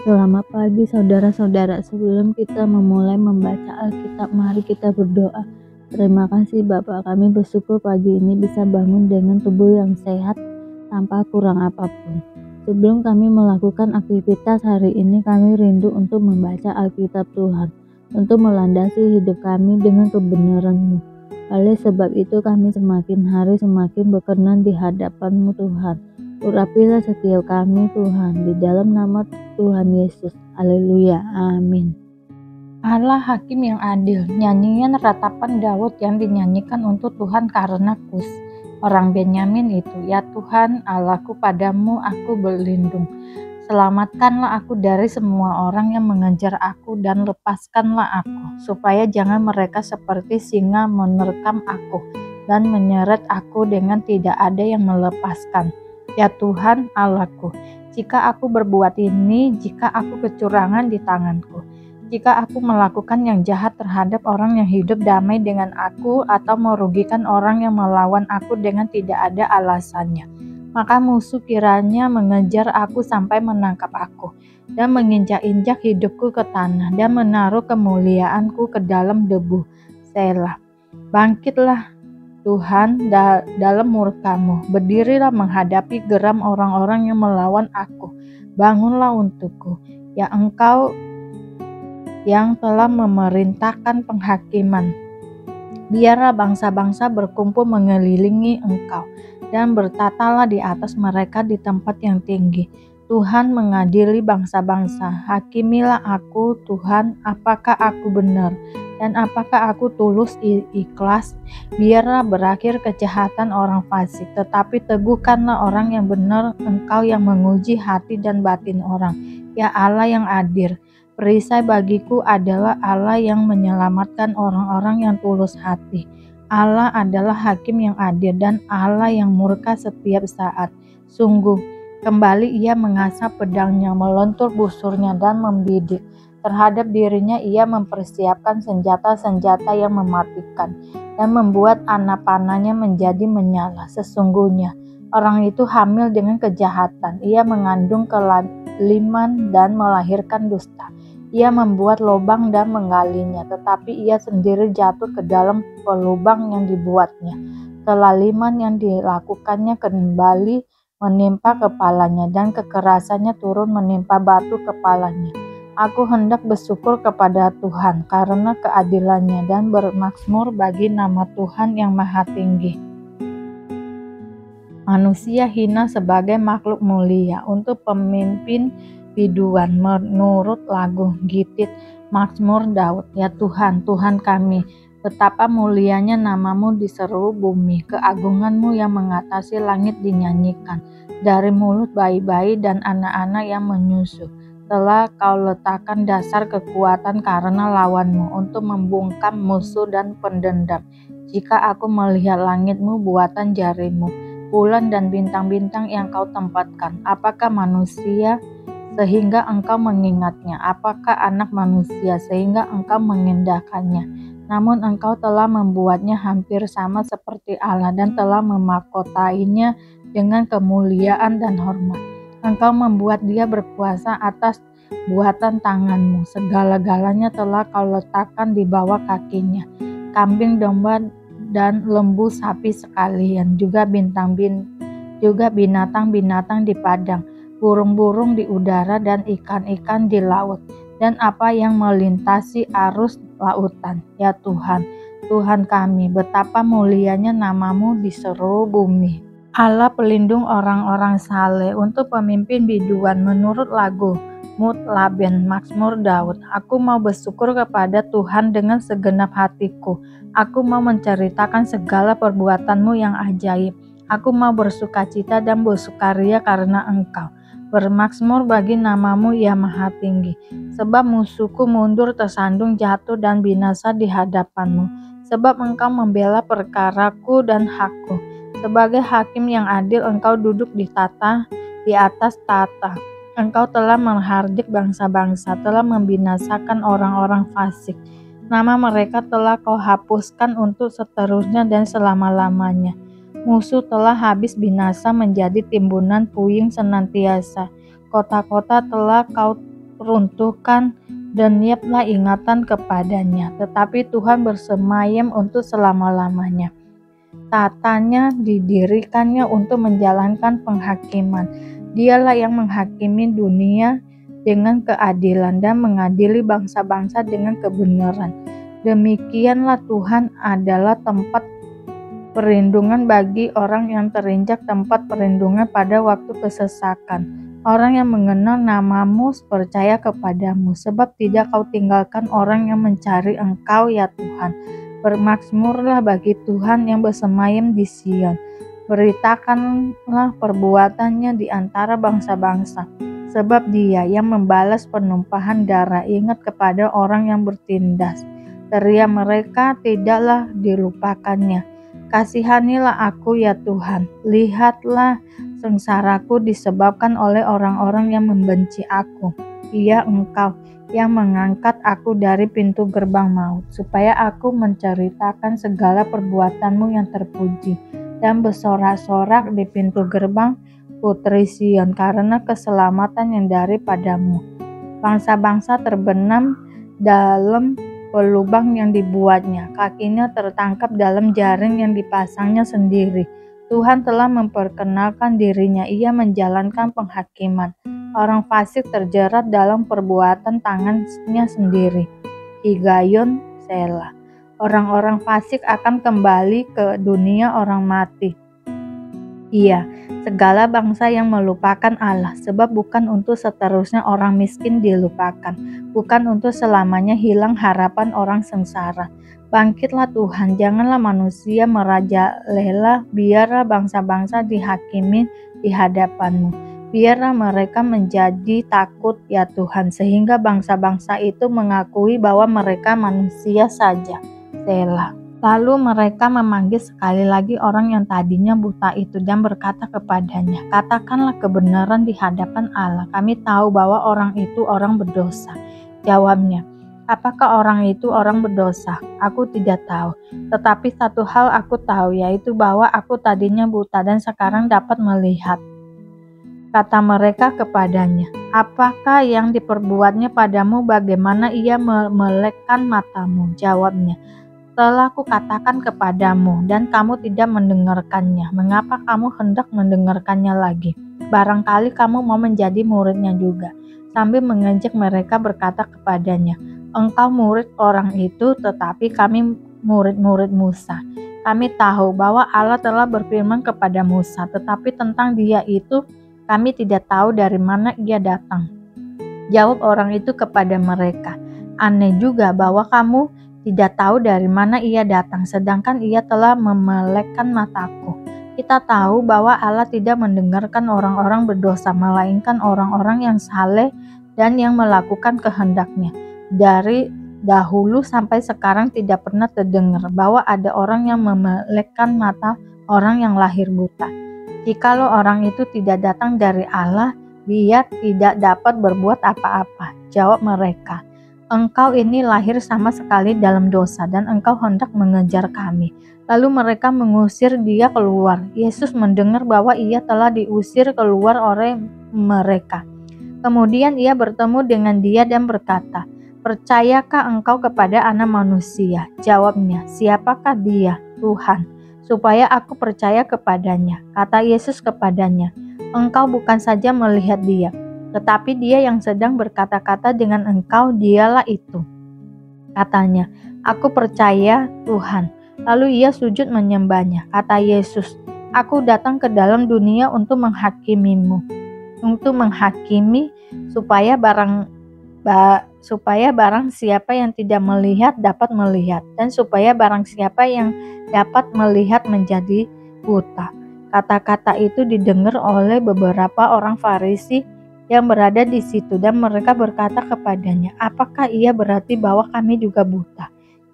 Selamat pagi saudara-saudara, sebelum kita memulai membaca Alkitab, mari kita berdoa. Terima kasih Bapa, kami bersyukur pagi ini bisa bangun dengan tubuh yang sehat tanpa kurang apapun. Sebelum kami melakukan aktivitas hari ini, kami rindu untuk membaca Alkitab Tuhan, untuk melandasi hidup kami dengan kebenaran-Mu. Oleh sebab itu kami semakin hari semakin berkenan di hadapan-Mu Tuhan. Urapilah setiap kami Tuhan, di dalam nama Tuhan Yesus. Haleluya. Amin. Allah hakim yang adil. Nyanyian ratapan Daud yang dinyanyikan untuk Tuhan karena Kus, orang Benyamin itu. Ya Tuhan Allahku, padamu aku berlindung. Selamatkanlah aku dari semua orang yang mengejar aku dan lepaskanlah aku, supaya jangan mereka seperti singa menerkam aku dan menyeret aku dengan tidak ada yang melepaskan. Ya Tuhan Allahku, jika aku berbuat ini, jika aku kecurangan di tanganku, jika aku melakukan yang jahat terhadap orang yang hidup damai dengan aku atau merugikan orang yang melawan aku dengan tidak ada alasannya, maka musuh kiranya mengejar aku sampai menangkap aku dan menginjak-injak hidupku ke tanah dan menaruh kemuliaanku ke dalam debu. Selah. Bangkitlah Tuhan dalam murka-Mu, berdirilah menghadapi geram orang-orang yang melawan aku. Bangunlah untukku, ya Engkau yang telah memerintahkan penghakiman. Biarlah bangsa-bangsa berkumpul mengelilingi Engkau, dan bertatalah di atas mereka di tempat yang tinggi. Tuhan mengadili bangsa-bangsa. Hakimilah aku, Tuhan, apakah aku benar, dan apakah aku tulus ikhlas. Biarlah berakhir kejahatan orang fasik, tetapi teguhkanlah orang yang benar, Engkau yang menguji hati dan batin orang. Ya Allah yang adil, perisai bagiku adalah Allah yang menyelamatkan orang-orang yang tulus hati. Allah adalah hakim yang adil dan Allah yang murka setiap saat. Sungguh, kembali ia mengasah pedangnya, melontur busurnya dan membidik. Terhadap dirinya ia mempersiapkan senjata-senjata yang mematikan dan membuat anak panahnya menjadi menyala. Sesungguhnya, orang itu hamil dengan kejahatan. Ia mengandung kelaliman dan melahirkan dusta. Ia membuat lubang dan menggalinya, tetapi ia sendiri jatuh ke dalam pelubang yang dibuatnya. Kelaliman yang dilakukannya kembali menimpa kepalanya, dan kekerasannya turun menimpa batu kepalanya. Aku hendak bersyukur kepada Tuhan karena keadilannya dan bermazmur bagi nama Tuhan yang maha tinggi. Manusia hina sebagai makhluk mulia untuk pemimpin biduan menurut lagu Gitit Mazmur Daud. Ya Tuhan, Tuhan kami, betapa mulianya namamu di seluruh bumi, keagunganmu yang mengatasi langit dinyanyikan. Dari mulut bayi-bayi dan anak-anak yang menyusu, telah kau letakkan dasar kekuatan karena lawanmu, untuk membungkam musuh dan pendendam. Jika aku melihat langitmu, buatan jarimu, bulan dan bintang-bintang yang kau tempatkan, apakah manusia sehingga engkau mengingatnya? Apakah anak manusia sehingga engkau mengindahkannya? Namun engkau telah membuatnya hampir sama seperti Allah dan telah memahkotainya dengan kemuliaan dan hormat. Engkau membuat dia berkuasa atas buatan tanganmu. Segala-galanya telah kau letakkan di bawah kakinya. Kambing, domba, dan lembu sapi sekalian, juga binatang-binatang di padang, burung-burung di udara dan ikan-ikan di laut, dan apa yang melintasi arus lautan. Ya Tuhan, Tuhan kami, betapa mulianya namamu di seluruh bumi. Allah pelindung orang-orang saleh untuk pemimpin biduan menurut lagu Mutlaben Mazmur Daud. Aku mau bersyukur kepada Tuhan dengan segenap hatiku. Aku mau menceritakan segala perbuatanmu yang ajaib. Aku mau bersukacita dan bersukaria karena Engkau. Bermazmur bagi namamu ya maha tinggi. Sebab musuhku mundur tersandung jatuh dan binasa di hadapanmu. Sebab Engkau membela perkaraku dan hakku. Sebagai hakim yang adil engkau duduk di atas tata. Engkau telah menghardik bangsa-bangsa, telah membinasakan orang-orang fasik. Nama mereka telah kau hapuskan untuk seterusnya dan selama-lamanya. Musuh telah habis binasa menjadi timbunan puing senantiasa. Kota-kota telah kau runtuhkan deniaplah ingatan kepadanya, tetapi Tuhan bersemayam untuk selama-lamanya. Tatanya didirikannya untuk menjalankan penghakiman. Dialah yang menghakimi dunia dengan keadilan dan mengadili bangsa-bangsa dengan kebenaran. Demikianlah Tuhan adalah tempat perlindungan bagi orang yang terinjak, tempat perlindungan pada waktu kesesakan. Orang yang mengenal namamu percaya kepadamu, sebab tidak kau tinggalkan orang yang mencari Engkau ya Tuhan. Bermakmurlah bagi Tuhan yang bersemayam di Sion. Beritakanlah perbuatannya di antara bangsa-bangsa. Sebab Dia yang membalas penumpahan darah ingat kepada orang yang bertindas. Teriak mereka tidaklah dilupakannya. Kasihanilah aku ya Tuhan. Lihatlah sengsaraku disebabkan oleh orang-orang yang membenci aku. Ya Engkau yang mengangkat aku dari pintu gerbang maut, supaya aku menceritakan segala perbuatanmu yang terpuji, dan bersorak-sorak di pintu gerbang Putri Sion, karena keselamatan yang daripadamu. Bangsa-bangsa terbenam dalam pelubang yang dibuatnya, kakinya tertangkap dalam jaring yang dipasangnya sendiri. Tuhan telah memperkenalkan dirinya, Ia menjalankan penghakiman. Orang fasik terjerat dalam perbuatan tangannya sendiri. Higayon Selah. Orang-orang fasik akan kembali ke dunia orang mati. Iya, segala bangsa yang melupakan Allah, sebab bukan untuk seterusnya orang miskin dilupakan, bukan untuk selamanya hilang harapan orang sengsara. Bangkitlah Tuhan, janganlah manusia merajalela, biarlah bangsa-bangsa dihakimi di hadapanmu. Biarlah mereka menjadi takut ya Tuhan, sehingga bangsa-bangsa itu mengakui bahwa mereka manusia saja. Selah. Lalu mereka memanggil sekali lagi orang yang tadinya buta itu dan berkata kepadanya, katakanlah kebenaran di hadapan Allah. Kami tahu bahwa orang itu orang berdosa. Jawabnya, apakah orang itu orang berdosa? Aku tidak tahu. Tetapi satu hal aku tahu, yaitu bahwa aku tadinya buta dan sekarang dapat melihat. Kata mereka kepadanya, apakah yang diperbuatnya padamu, bagaimana ia memelekkan matamu? Jawabnya, telah kukatakan kepadamu dan kamu tidak mendengarkannya. Mengapa kamu hendak mendengarkannya lagi? Barangkali kamu mau menjadi muridnya juga. Sambil mengejek mereka berkata kepadanya, engkau murid orang itu, tetapi kami murid-murid Musa. Kami tahu bahwa Allah telah berfirman kepada Musa, tetapi tentang Dia itu kami tidak tahu dari mana ia datang. Jawab orang itu kepada mereka, aneh juga bahwa kamu tidak tahu dari mana ia datang, sedangkan ia telah memelekkan mataku. Kita tahu bahwa Allah tidak mendengarkan orang-orang berdosa, melainkan orang-orang yang saleh dan yang melakukan kehendak-Nya. Dari dahulu sampai sekarang tidak pernah terdengar bahwa ada orang yang memelekkan mata orang yang lahir buta. Jikalau orang itu tidak datang dari Allah, dia tidak dapat berbuat apa-apa. Jawab mereka, engkau ini lahir sama sekali dalam dosa dan engkau hendak mengejar kami. Lalu mereka mengusir dia keluar. Yesus mendengar bahwa ia telah diusir keluar oleh mereka. Kemudian ia bertemu dengan dia dan berkata, percayakah engkau kepada Anak Manusia? Jawabnya, siapakah dia? Tuhan, supaya aku percaya kepadanya. Kata Yesus kepadanya, engkau bukan saja melihat dia, tetapi dia yang sedang berkata-kata dengan engkau, dialah itu. Katanya, aku percaya Tuhan. Lalu ia sujud menyembahnya. Kata Yesus, aku datang ke dalam dunia untuk menghakimimu, untuk menghakimi supaya barang siapa yang tidak melihat dapat melihat, dan supaya barang siapa yang dapat melihat menjadi buta. Kata-kata itu didengar oleh beberapa orang Farisi yang berada di situ, dan mereka berkata kepadanya, apakah ia berarti bahwa kami juga buta?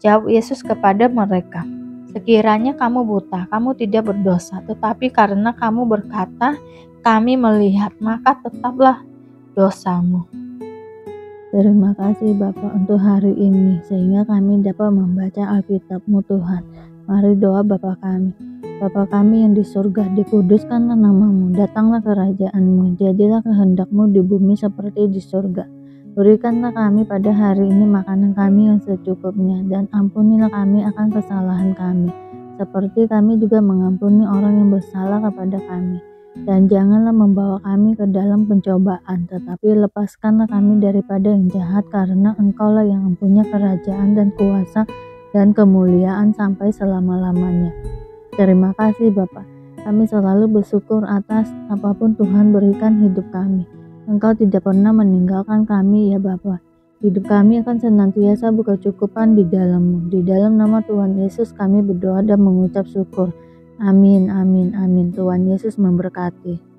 Jawab Yesus kepada mereka, sekiranya kamu buta, kamu tidak berdosa, tetapi karena kamu berkata, kami melihat, maka tetaplah dosamu. Terima kasih Bapa untuk hari ini, sehingga kami dapat membaca Alkitab-Mu Tuhan. Mari doa Bapa kami. Bapa kami yang di surga, dikuduskanlah namamu, datanglah kerajaan-Mu, jadilah kehendak-Mu di bumi seperti di surga. Berikanlah kami pada hari ini makanan kami yang secukupnya, dan ampunilah kami akan kesalahan kami, seperti kami juga mengampuni orang yang bersalah kepada kami. Dan janganlah membawa kami ke dalam pencobaan, tetapi lepaskanlah kami daripada yang jahat, karena Engkaulah yang mempunyai kerajaan dan kuasa dan kemuliaan sampai selama-lamanya. Terima kasih Bapa. Kami selalu bersyukur atas apapun Tuhan berikan hidup kami. Engkau tidak pernah meninggalkan kami ya Bapa. Hidup kami akan senantiasa berkecukupan di dalam-Mu. Di dalam nama Tuhan Yesus kami berdoa dan mengucap syukur. Amin, amin, amin. Tuhan Yesus memberkati.